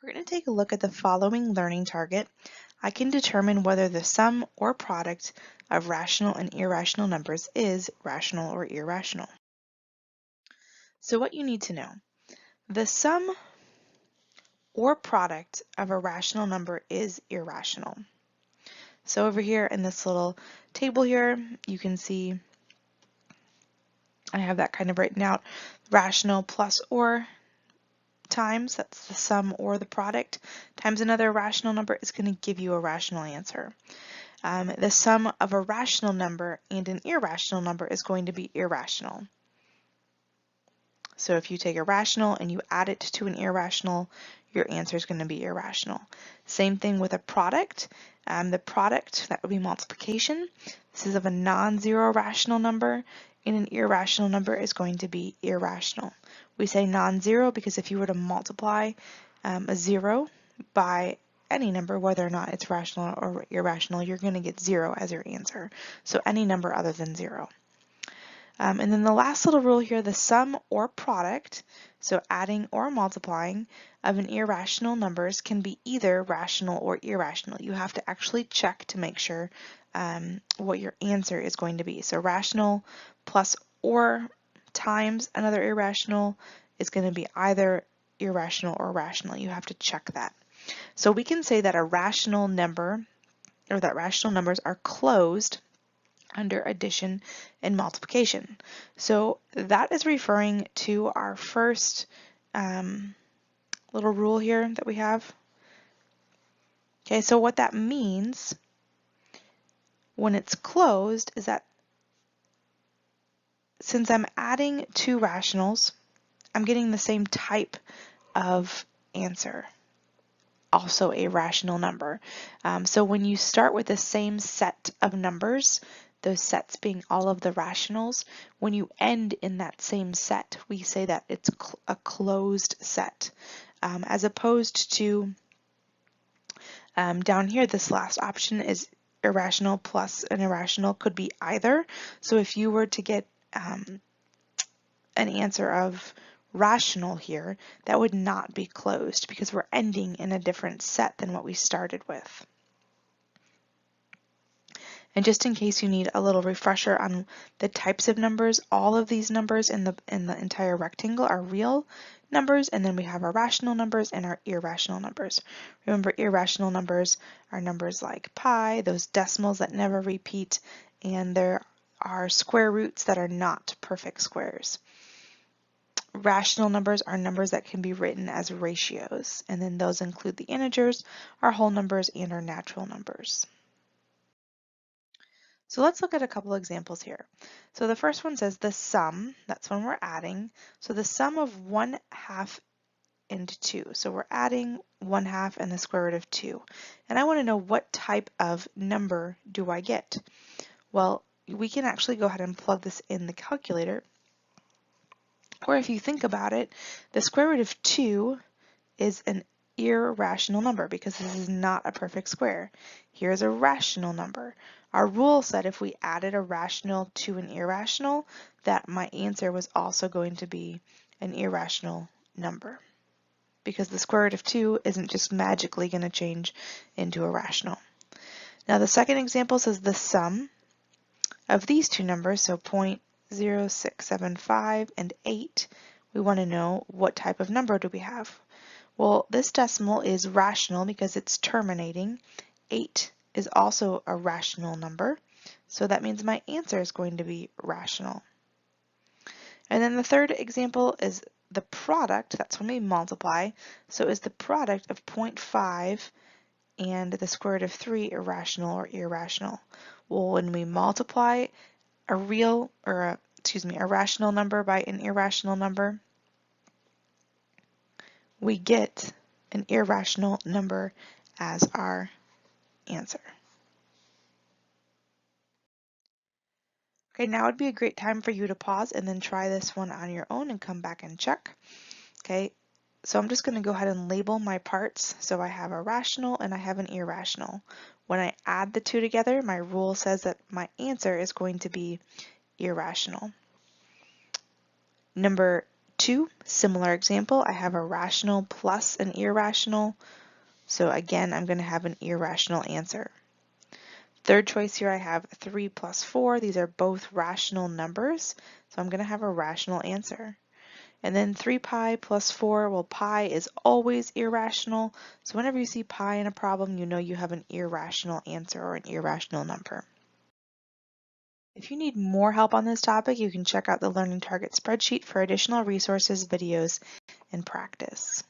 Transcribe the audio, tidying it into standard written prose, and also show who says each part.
Speaker 1: We're going to take a look at the following learning target. I can determine whether the sum or product of rational and irrational numbers is rational or irrational. So what you need to know, the sum or product of a rational number is irrational. So over here in this little table here, you can see I have that kind of written out, rational plus or times, that's the sum or the product, times another rational number is going to give you a rational answer. The sum of a rational number and an irrational number is going to be irrational. So if you take a rational and you add it to an irrational, your answer is going to be irrational. Same thing with a product. The product, that would be multiplication. This is of a non-zero rational number, and an irrational number is going to be irrational. We say non-zero because if you were to multiply a zero by any number, whether or not it's rational or irrational, you're going to get zero as your answer. So any number other than zero. And then the last little rule here, the sum or product, so adding or multiplying of an irrational numbers can be either rational or irrational. You have to actually check to make sure what your answer is going to be. So rational plus or times another irrational is going to be either irrational or rational. You have to check that. So we can say that a rational number, or that rational numbers are closed under addition and multiplication. So that is referring to our first little rule here that we have. Okay, so what that means when it's closed is that since I'm adding two rationals, I'm getting the same type of answer, also a rational number. So when you start with the same set of numbers, those sets being all of the rationals, when you end in that same set, we say that it's a closed set, as opposed to down here, this last option is irrational plus an irrational could be either. So if you were to get an answer of rational here, that would not be closed because we're ending in a different set than what we started with. And just in case you need a little refresher on the types of numbers, all of these numbers in the entire rectangle are real numbers, and then we have our rational numbers and our irrational numbers. Remember, irrational numbers are numbers like pi, those decimals that never repeat, and there are square roots that are not perfect squares. Rational numbers are numbers that can be written as ratios, and then those include the integers, our whole numbers, and our natural numbers. So let's look at a couple examples here. So the first one says the sum, that's when we're adding. So the sum of 1/2 and 2. So we're adding 1/2 and the square root of 2. And I want to know what type of number do I get? Well, we can actually go ahead and plug this in the calculator. Or if you think about it, the square root of 2 is an irrational number because this is not a perfect square. Here's a rational number. Our rule said if we added a rational to an irrational, that my answer was also going to be an irrational number because the square root of 2 isn't just magically going to change into a rational. Now the second example says the sum of these two numbers, so 0.0675 and 8, we want to know what type of number do we have. Well, this decimal is rational because it's terminating. 8 is also a rational number, so that means my answer is going to be rational. And then the third example is the product, that's when we multiply, so is the product of 0.5 and the square root of 3 irrational or irrational? Well, when we multiply a rational number by an irrational number, we get an irrational number as our answer. Okay, now would be a great time for you to pause and then try this one on your own and come back and check. Okay, so I'm just going to go ahead and label my parts. So I have a rational and I have an irrational. When I add the two together, my rule says that my answer is going to be irrational. Number 2, similar example, I have a rational plus an irrational. So again, I'm going to have an irrational answer. Third choice here, I have 3 plus 4. These are both rational numbers, so I'm going to have a rational answer. And then 3 pi plus 4, well, pi is always irrational, so whenever you see pi in a problem, you know you have an irrational answer or an irrational number. If you need more help on this topic, you can check out the Learning Target spreadsheet for additional resources, videos, and practice.